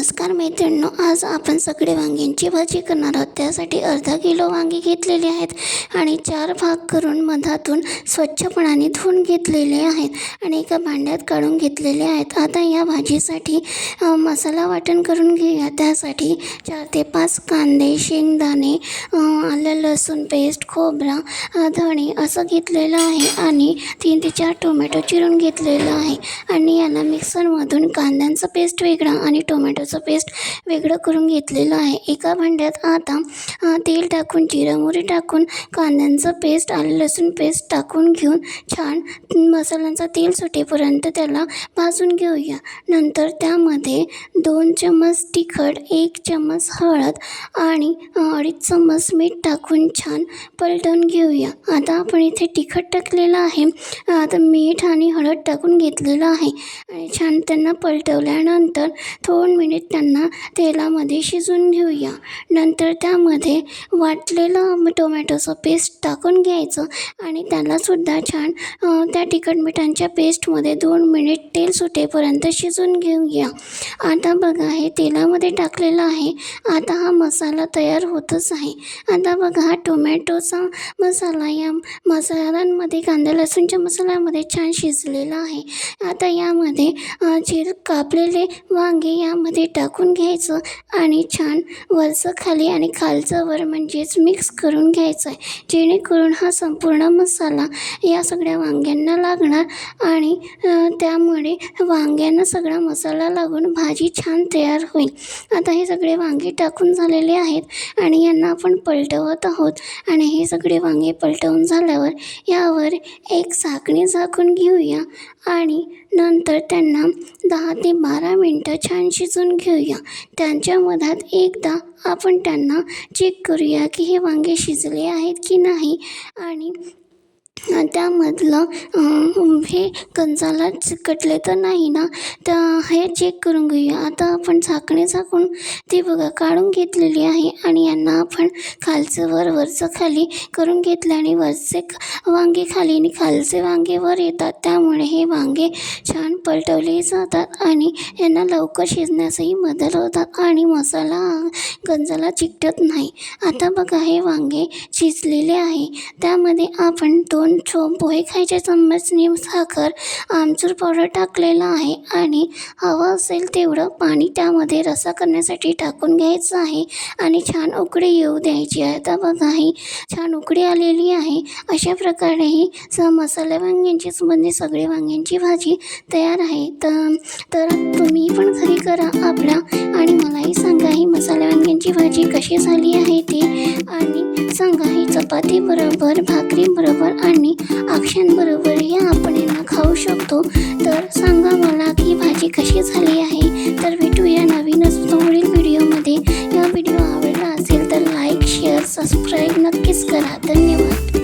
नमस्कार मैत्रिणींनो, आज आपण सगळे वांग्यांची भाजी करणार आहोत। त्यासाठी अर्धा किलो वांगी घेतलेली आहेत आणि 4 भाग करून मधातून स्वच्छपणाने धुवून घेतलेले आहेत आणि एका भांड्यात काढून घेतलेले आहेत। आता या भाजीसाठी मसाला वाटण करून घेऊया। त्यासाठी 4 ते 5 कांदे, शेंगदाणे, आलं लसूण पेस्ट, खोबरा, धणे असं घेतलेलं आहे आणि 3 ते 4 टोमॅटो चिरून घेतलेलं आहे आणि याला मिक्सरमधून कांद्यांचं पेस्ट वेगळं आणि टोमॅटोचं पेस्ट वेगळं करून घेतलेलं आहे। एका भांड्यात आता तेल टाकून, जिरं मोहरी टाकून, कांद्यांचं पेस्ट, आलं लसूण पेस्ट टाकून घेऊन छान मसाल्यांचा तेल सुटेपर्यंत त्याला भाजून घेऊया। नंतर त्यामध्ये 2 चम्मच तिखट, 1 चम्मच हळद आणि 2.5 चम्मच मीठ टाकून छान पलटून घेऊया। आता आपण इथे तिखट टाकलेलं आहे, आता मीठ आणि हळद टाकून घेतलेलं आहे आणि छान त्यांना पलटवल्यानंतर 2 मिनिट त्यांना तेलामध्ये शिजवून घेऊया। नंतर त्यामध्ये वाटलेलं टोमॅटोचं पेस्ट टाकून घ्यायचं आणि त्यालासुद्धा छान त्या तिखट मिठांच्या पेस्टमध्ये 2 मिनिट तेल सुटेपर्यंत शिजवून घेऊया। आता बघा, हे तेलामध्ये टाकलेलं आहे। आता हा मसाला तयार होतच आहे। आता बघा, हा टोमॅटोचा मसाला या मसाल्यांमध्ये, कांदा लसूणच्या मसाल्यामध्ये छान शिजलेला आहे। आता यामध्ये कापलेले वांगे यामध्ये टाकून घ्यायचं आणि छान वरचं खाली आणि खालचं वर म्हणजेच मिक्स करून घ्यायचं आहे, जेणेकरून हा संपूर्ण मसाला या सगळ्या वांग्यांना लागणार आणि त्यामुळे वांग्यांना सगळा मसाला लागून भाजी छान तयार होईल। आता हे सगळे वांगे टाकून झालेले आहेत आणि यांना आपण पलटवत आहोत आणि हे सगळे वांगे पलटवून झाल्यावर यावर एक झाकणी झाकून घेऊया आणि नंतर त्यांना 10 ते 12 मिनटं छान शिजवून घेऊया। त्यांच्या मधात एकदा आपण त्यांना चेक करूया की हे वांगे शिजले आहेत की नाही आणि त्यामधलं हे कंचाला चिकटले तर नाही ना, तर हे चेक करून घेऊया। आता आपण झाकणे झाकून ते बघा काढून घेतलेली आहे आणि यांना आपण खालचं वर, वरचं खाली करून घेतलं आणि वरचे वांगे खाली आणि खालचे वांगे वर येतात। त्यामुळे हे वांगे छान पलटवले जातात आणि यांना लवकर शिजण्यासही मदत होतात आणि मसाला गंजाला चिकटत नाही। आता बघा, हे वांगे शिजलेले आहे। त्यामध्ये आपण 2 पोहे खायच्या चम्मचने साखर, आमचूर पावडर टाकलेला आहे आणि हवं असेल तेवढं पाणी त्यामध्ये रस्सा करण्यासाठी टाकून घ्यायचं आहे आणि छान उकळी येऊ द्यायची आहे। आता बघा, ही छान उकळी आलेली आहे। अशा प्रकारे ही मसाले वांग्यांची म्हणजे सगळे वांग्यांची भाजी तयार आहे। तर तुम्ही पण घरी करा आपल्या आणि मलाही सांगा ही मसाले वांग्यांची भाजी कशी झाली आहे ते, आणि सांगा ही चपाती बरोबर, भाकरी बरोबर आणि अक्षांबरोबर या आपण यांना खाऊ शकतो। तर सांगा मला की भाजी कशी झाली आहे। तर भेटूया नवीनच पुढील व्हिडिओमध्ये। या व्हिडिओ आवडला असेल तर लाईक, शेअर, सबस्क्राईब नक्कीच करा। धन्यवाद।